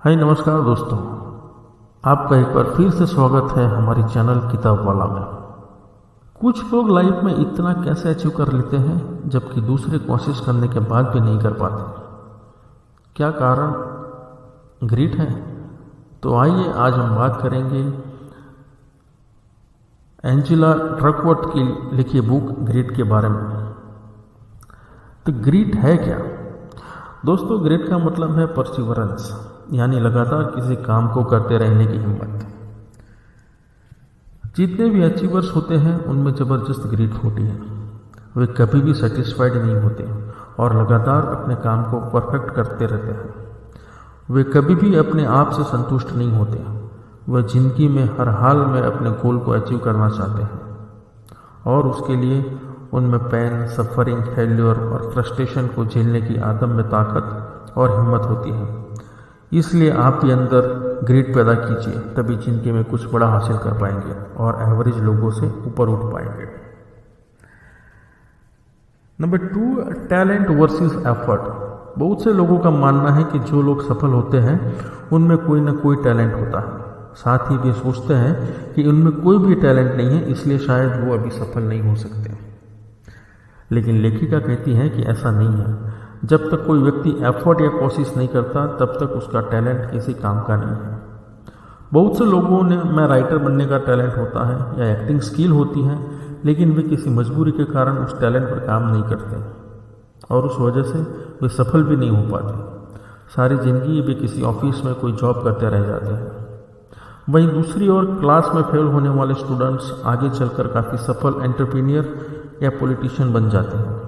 हाय नमस्कार दोस्तों, आपका एक बार फिर से स्वागत है हमारी चैनल किताब वाला में। कुछ लोग लाइफ में इतना कैसे अचीव कर लेते हैं जबकि दूसरे कोशिश करने के बाद भी नहीं कर पाते। क्या कारण ग्रिट है? तो आइए आज हम बात करेंगे एंजेला ड्रकवर्थ की लिखी बुक ग्रिट के बारे में। तो ग्रिट है क्या दोस्तों? ग्रिट का मतलब है परसिवरेंस, यानी लगातार किसी काम को करते रहने की हिम्मत। जितने भी अचीवर्स होते हैं उनमें ज़बरदस्त ग्रिट होती है। वे कभी भी सेटिस्फाइड नहीं होते और लगातार अपने काम को परफेक्ट करते रहते हैं। वे कभी भी अपने आप से संतुष्ट नहीं होते। वे जिंदगी में हर हाल में अपने गोल को अचीव करना चाहते हैं और उसके लिए उनमें पेन, सफरिंग, फेल्योर और फ्रस्ट्रेशन को झेलने की आदम में ताकत और हिम्मत होती है। इसलिए आप भी अंदर ग्रिट पैदा कीजिए, तभी जिंदगी में कुछ बड़ा हासिल कर पाएंगे और एवरेज लोगों से ऊपर उठ पाएंगे। Number 2, talent versus effort. बहुत से लोगों का मानना है कि जो लोग सफल होते हैं उनमें कोई ना कोई टैलेंट होता है। साथ ही वे सोचते हैं कि उनमें कोई भी टैलेंट नहीं है, इसलिए शायद वो अभी सफल नहीं हो सकते। लेकिन लेखिका कहती है कि ऐसा नहीं है। जब तक कोई व्यक्ति एफर्ट या कोशिश नहीं करता तब तक उसका टैलेंट किसी काम का नहीं है। बहुत से लोगों में राइटर बनने का टैलेंट होता है या एक्टिंग स्किल होती है, लेकिन वे किसी मजबूरी के कारण उस टैलेंट पर काम नहीं करते और उस वजह से वे सफल भी नहीं हो पाते। सारी जिंदगी वे किसी ऑफिस में कोई जॉब करते रह जाते हैं। वहीं दूसरी ओर क्लास में फेल होने वाले स्टूडेंट्स आगे चलकर काफ़ी सफल एंटरप्रेन्योर या पॉलिटिशियन बन जाते हैं।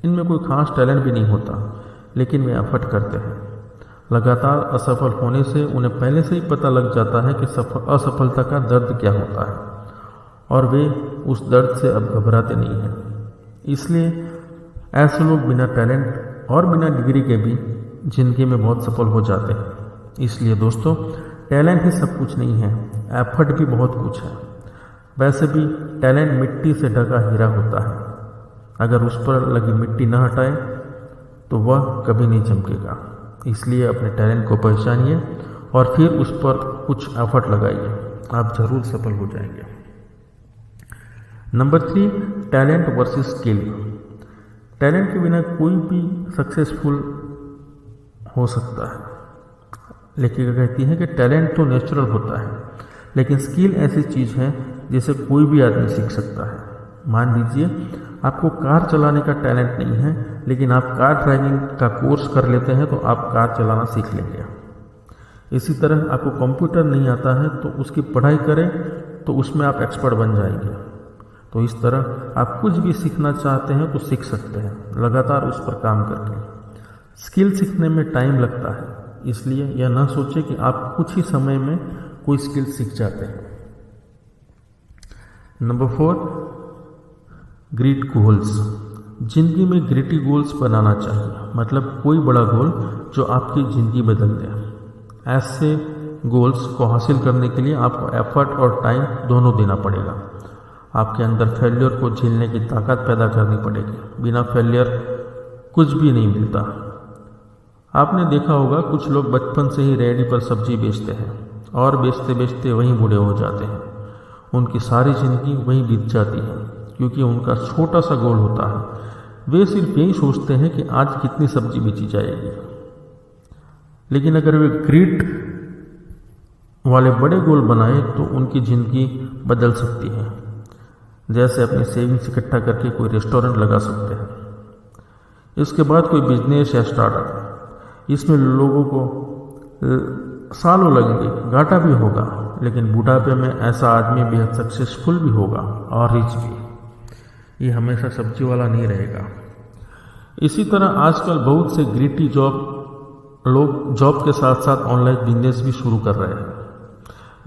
इनमें कोई खास टैलेंट भी नहीं होता, लेकिन वे एफर्ट करते हैं। लगातार असफल होने से उन्हें पहले से ही पता लग जाता है कि असफलता का दर्द क्या होता है और वे उस दर्द से अब घबराते नहीं हैं। इसलिए ऐसे लोग बिना टैलेंट और बिना डिग्री के भी जिंदगी में बहुत सफल हो जाते हैं। इसलिए दोस्तों, टैलेंट ही सब कुछ नहीं है, एफर्ट भी बहुत कुछ है। वैसे भी टैलेंट मिट्टी से ढका हीरा होता है। अगर उस पर लगी मिट्टी न हटाए तो वह कभी नहीं चमकेगा। इसलिए अपने टैलेंट को पहचानिए और फिर उस पर कुछ एफर्ट लगाइए, आप जरूर सफल हो जाएंगे। Number 3, talent versus skill. Talent के बिना कोई भी सक्सेसफुल हो सकता है। लेखिका कहती है कि टैलेंट तो नेचुरल होता है, लेकिन स्किल ऐसी चीज़ है जिसे कोई भी आदमी सीख सकता है। मान लीजिए आपको कार चलाने का टैलेंट नहीं है, लेकिन आप कार ड्राइविंग का कोर्स कर लेते हैं तो आप कार चलाना सीख लेंगे। इसी तरह आपको कंप्यूटर नहीं आता है तो उसकी पढ़ाई करें तो उसमें आप एक्सपर्ट बन जाएंगे। तो इस तरह आप कुछ भी सीखना चाहते हैं तो सीख सकते हैं, लगातार उस पर काम करके। स्किल सीखने में टाइम लगता है, इसलिए यह ना सोचें कि आप कुछ ही समय में कोई स्किल सीख जाते हैं। Number 4, grit goals. जिंदगी में ग्रिटी गोल्स बनाना चाहिए, मतलब कोई बड़ा गोल जो आपकी ज़िंदगी बदल दे। ऐसे गोल्स को हासिल करने के लिए आपको एफर्ट और टाइम दोनों देना पड़ेगा। आपके अंदर फेलियर को झेलने की ताकत पैदा करनी पड़ेगी। बिना फेलियर कुछ भी नहीं मिलता। आपने देखा होगा कुछ लोग बचपन से ही रेहड़ी पर सब्जी बेचते हैं और बेचते बेचते वहीं बूढ़े हो जाते हैं। उनकी सारी ज़िंदगी वहीं बीत जाती है क्योंकि उनका छोटा सा गोल होता है। वे सिर्फ यही सोचते हैं कि आज कितनी सब्जी बेची जाएगी। लेकिन अगर वे ग्रिट वाले बड़े गोल बनाए तो उनकी ज़िंदगी बदल सकती है। जैसे अपनी सेविंग्स इकट्ठा करके कोई रेस्टोरेंट लगा सकते हैं। इसके बाद कोई बिजनेस या स्टार्टअप। इसमें लोगों को सालों लगेंगे, घाटा भी होगा, लेकिन बुढ़ापे में ऐसा आदमी बेहद सक्सेसफुल भी होगा और रिच भी। ये हमेशा सब्जी वाला नहीं रहेगा। इसी तरह आजकल बहुत से ग्रिटी लोग जॉब के साथ साथ ऑनलाइन बिजनेस भी शुरू कर रहे हैं,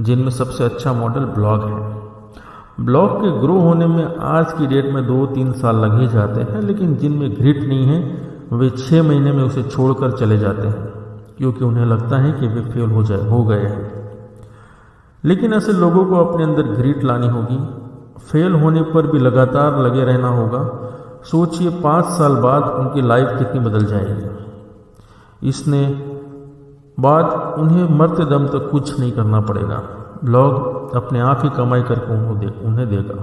जिनमें सबसे अच्छा मॉडल ब्लॉग है। ब्लॉग के ग्रो होने में आज की डेट में 2-3 साल लग ही जाते हैं, लेकिन जिनमें ग्रिट नहीं है वे 6 महीने में उसे छोड़कर चले जाते हैं क्योंकि उन्हें लगता है कि वे फेल हो गए हैं। लेकिन ऐसे लोगों को अपने अंदर ग्रिट लानी होगी। फेल होने पर भी लगातार लगे रहना होगा। सोचिए 5 साल बाद उनकी लाइफ कितनी बदल जाएगी। इसने बाद उन्हें मरते दम तक कुछ नहीं करना पड़ेगा, लॉग अपने आप ही कमाई करके उन्हें देगा।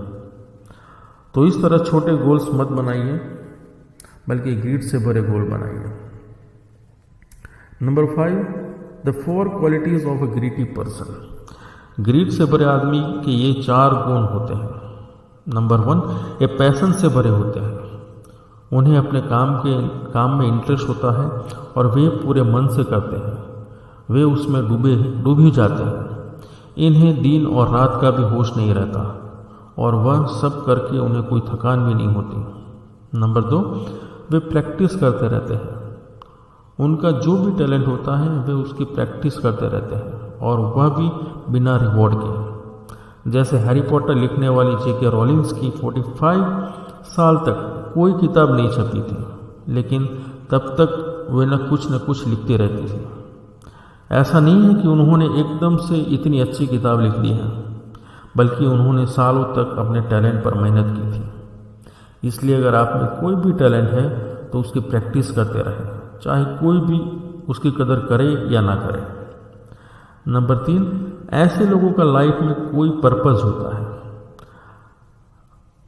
तो इस तरह छोटे गोल्स मत बनाइए, बल्कि ग्रीड से भरे गोल बनाइए। Number 5, the 4 qualities of a greedy person. Greed से भरे आदमी के ये 4 गुण होते हैं। नंबर 1, ये पैशन से भरे होते हैं। उन्हें अपने काम में इंटरेस्ट होता है और वे पूरे मन से करते हैं। वे उसमें डूबे जाते हैं। इन्हें दिन और रात का भी होश नहीं रहता और वह सब करके उन्हें कोई थकान भी नहीं होती। नंबर 2, वे प्रैक्टिस करते रहते हैं। उनका जो भी टैलेंट होता है वे उसकी प्रैक्टिस करते रहते हैं और वह भी बिना रिवॉर्ड के। जैसे हैरी पॉटर लिखने वाली J.K. रॉलिंग्स की 45 साल तक कोई किताब नहीं छपी थी, लेकिन तब तक वे न कुछ लिखती रहती थी। ऐसा नहीं है कि उन्होंने एकदम से इतनी अच्छी किताब लिख दी है, बल्कि उन्होंने सालों तक अपने टैलेंट पर मेहनत की थी। इसलिए अगर आप में कोई भी टैलेंट है तो उसकी प्रैक्टिस करते रहें, चाहे कोई भी उसकी कदर करे या ना करे। नंबर 3, ऐसे लोगों का लाइफ में कोई पर्पस होता है।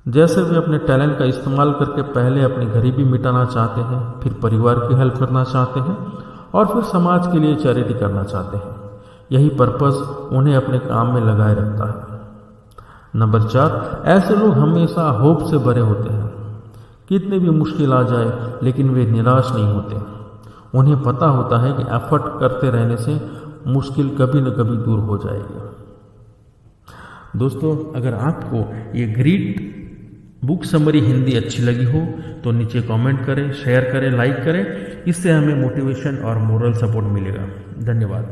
जैसे वे अपने टैलेंट का इस्तेमाल करके पहले अपनी गरीबी मिटाना चाहते हैं, फिर परिवार की हेल्प करना चाहते हैं और फिर समाज के लिए चैरिटी करना चाहते हैं। यही पर्पस उन्हें अपने काम में लगाए रखता है। नंबर 4, ऐसे लोग हमेशा होप से भरे होते हैं। कितने भी मुश्किल आ जाए लेकिन वे निराश नहीं होते। उन्हें पता होता है कि एफर्ट करते रहने से मुश्किल कभी न कभी दूर हो जाएगी। दोस्तों, अगर आपको ये ग्रीड बुक समरी हिंदी अच्छी लगी हो तो नीचे कमेंट करें, शेयर करें, लाइक करें। इससे हमें मोटिवेशन और मोरल सपोर्ट मिलेगा। धन्यवाद।